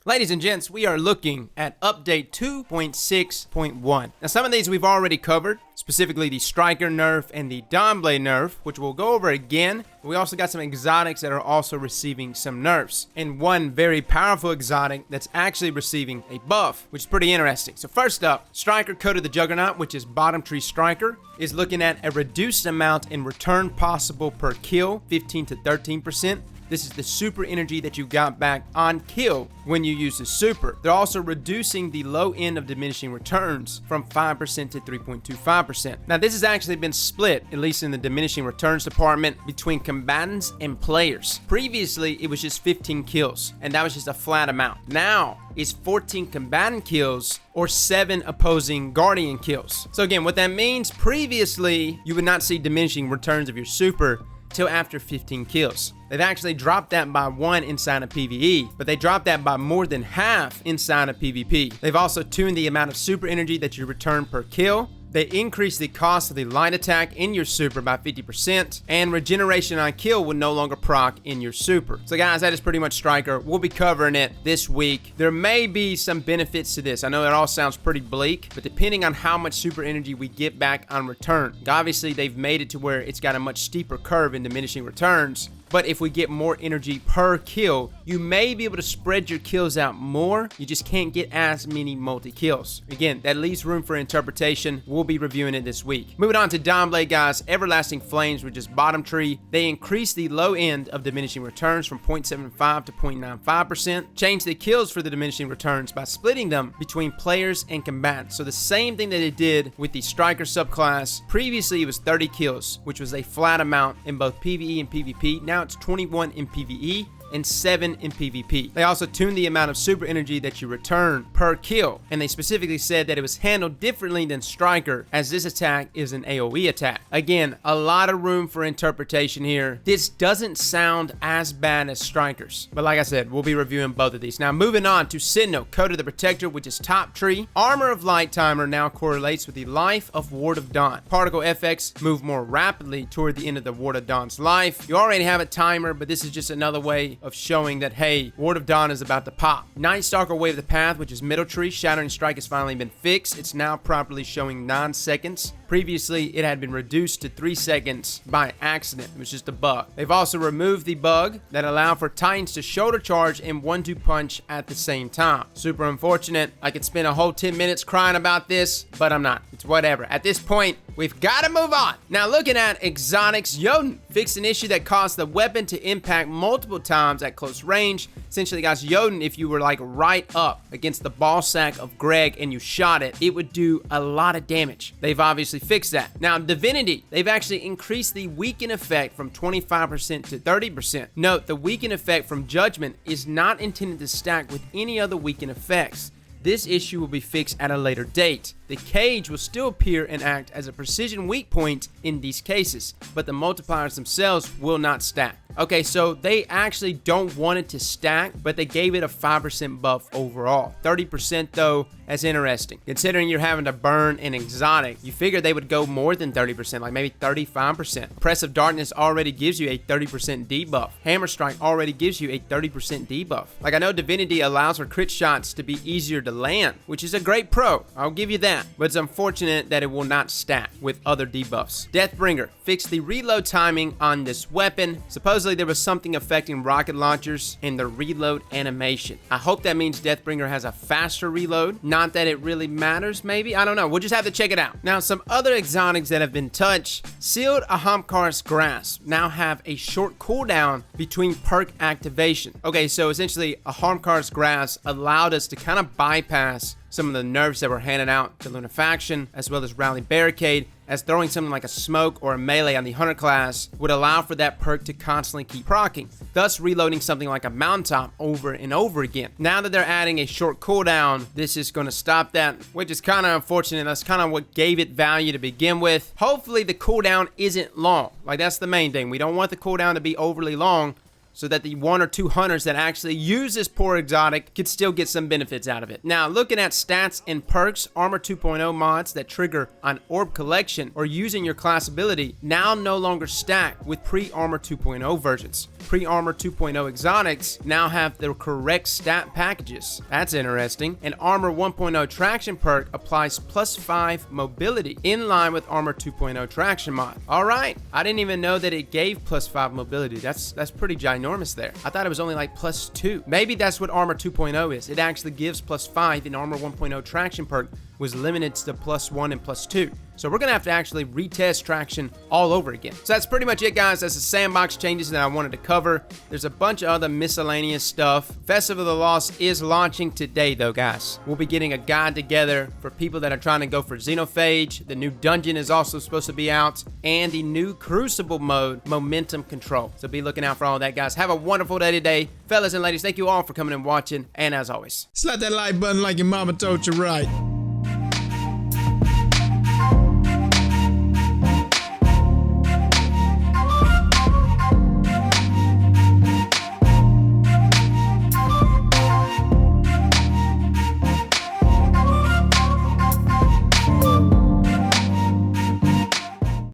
Ladies and gents, we are looking at update 2.6.1. Now, some of these we've already covered, specifically the Striker nerf and the Dawnblade nerf, which we'll go over again. We also got some exotics that are also receiving some nerfs, and one very powerful exotic that's actually receiving a buff, which is pretty interesting. So first up, Striker Code of the Juggernaut, which is bottom tree Striker, is looking at a reduced amount in return possible per kill, 15 to 13%. This is the super energy that you got back on kill when you use the super. They're also reducing the low end of diminishing returns from 5% to 3.25%. Now, this has actually been split, at least in the diminishing returns department, between combatants and players. Previously, it was just 15 kills, and that was just a flat amount. Now, it's 14 combatant kills or 7 opposing guardian kills. So again, what that means, previously, you would not see diminishing returns of your super till after 15 kills. They've actually dropped that by 1 inside of PvE, but they dropped that by more than half inside of PvP. They've also tuned the amount of super energy that you return per kill. They increase the cost of the light attack in your super by 50%, and regeneration on kill will no longer proc in your super. So guys, that is pretty much Striker. We'll be covering it this week. There may be some benefits to this. I know it all sounds pretty bleak, but depending on how much super energy we get back on return. Obviously, they've made it to where it's got a much steeper curve in diminishing returns. But if we get more energy per kill, you may be able to spread your kills out more. You just can't get as many multi-kills. Again, that leaves room for interpretation. We'll be reviewing it this week. Moving on to Dawnblade, guys. Everlasting Flames, which is bottom tree. They increase the low end of diminishing returns from 0.75 to 0.95%. Change the kills for the diminishing returns by splitting them between players and combatants. So the same thing that it did with the Striker subclass. Previously, it was 30 kills, which was a flat amount in both PvE and PvP. Now it's 21 in PvE and 7 in PvP. They also tuned the amount of super energy that you return per kill, and they specifically said that it was handled differently than Striker, as this attack is an AoE attack. Again, a lot of room for interpretation here. This doesn't sound as bad as Striker's, but like I said, we'll be reviewing both of these. Now, moving on to Sentinel, Code of the Protector, which is top tree. Armor of Light timer now correlates with the life of Ward of Dawn. Particle FX move more rapidly toward the end of the Ward of Dawn's life. You already have a timer, but this is just another way of showing that, hey, Ward of Dawn is about to pop. Night Stalker Wave of the Path, which is middle tree. Shattering Strike has finally been fixed. It's now properly showing 9 seconds. Previously, it had been reduced to 3 seconds by accident. It was just a bug. They've also removed the bug that allowed for Titans to shoulder charge and 1-2 punch at the same time. Super unfortunate. I could spend a whole 10 minutes crying about this, but I'm not. It's whatever. At this point, we've got to move on. Now, looking at exotics, Jötunn fixed an issue that caused the weapon to impact multiple times at close range. Essentially, guys, Jötunn, if you were like right up against the ball sack of Greg and you shot it, it would do a lot of damage. They've obviously fixed that. Now, Divinity, they've actually increased the weaken effect from 25% to 30%. Note, the weaken effect from Judgment is not intended to stack with any other weaken effects. This issue will be fixed at a later date. The cage will still appear and act as a precision weak point in these cases, but the multipliers themselves will not stack. Okay, so they actually don't want it to stack, but they gave it a 5% buff overall. 30% though, that's interesting. Considering you're having to burn an exotic, you figure they would go more than 30%, like maybe 35%. Press of Darkness already gives you a 30% debuff. Hammer Strike already gives you a 30% debuff. Like, I know Divinity allows for crit shots to be easier to land, which is a great pro. I'll give you that. But it's unfortunate that it will not stack with other debuffs. Deathbringer fixed the reload timing on this weapon. Supposedly there was something affecting rocket launchers and the reload animation. I hope that means Deathbringer has a faster reload. Not that it really matters, maybe. I don't know. We'll just have to check it out. Now, some other exotics that have been touched. Sealed Ahamkar's Grasp now have a short cooldown between perk activation. Okay, so essentially Ahamkar's Grasp allowed us to kind of bypass some of the nerfs that were handed out to Lunafaction, as well as Rally Barricade, as throwing something like a smoke or a melee on the Hunter class would allow for that perk to constantly keep proccing, thus reloading something like a Mountaintop over and over again. Now that they're adding a short cooldown, this is going to stop that, which is kind of unfortunate. That's kind of what gave it value to begin with. Hopefully the cooldown isn't long. Like, that's the main thing. We don't want the cooldown to be overly long, so that the 1 or 2 hunters that actually use this poor exotic could still get some benefits out of it. Now, looking at stats and perks, Armor 2.0 mods that trigger on orb collection or using your class ability now no longer stack with pre-Armor 2.0 versions. Pre-Armor 2.0 exotics now have the correct stat packages. That's interesting. And Armor 1.0 traction perk applies +5 mobility in line with Armor 2.0 traction mod. All right, I didn't even know that it gave +5 mobility. That's pretty ginormous there. I thought it was only like +2. Maybe that's what Armor 2.0 is. It actually gives +5, and Armor 1.0 traction perk was limited to +1 and +2. So we're gonna have to actually retest traction all over again. So that's pretty much it, guys. That's the sandbox changes that I wanted to cover. There's a bunch of other miscellaneous stuff. Festival of the Lost is launching today, though, guys. We'll be getting a guide together for people that are trying to go for Xenophage. The new dungeon is also supposed to be out, and the new Crucible mode, Momentum Control. So be looking out for all that, guys. Have a wonderful day today. Fellas and ladies, thank you all for coming and watching, and as always, slap that like button like your mama told you right.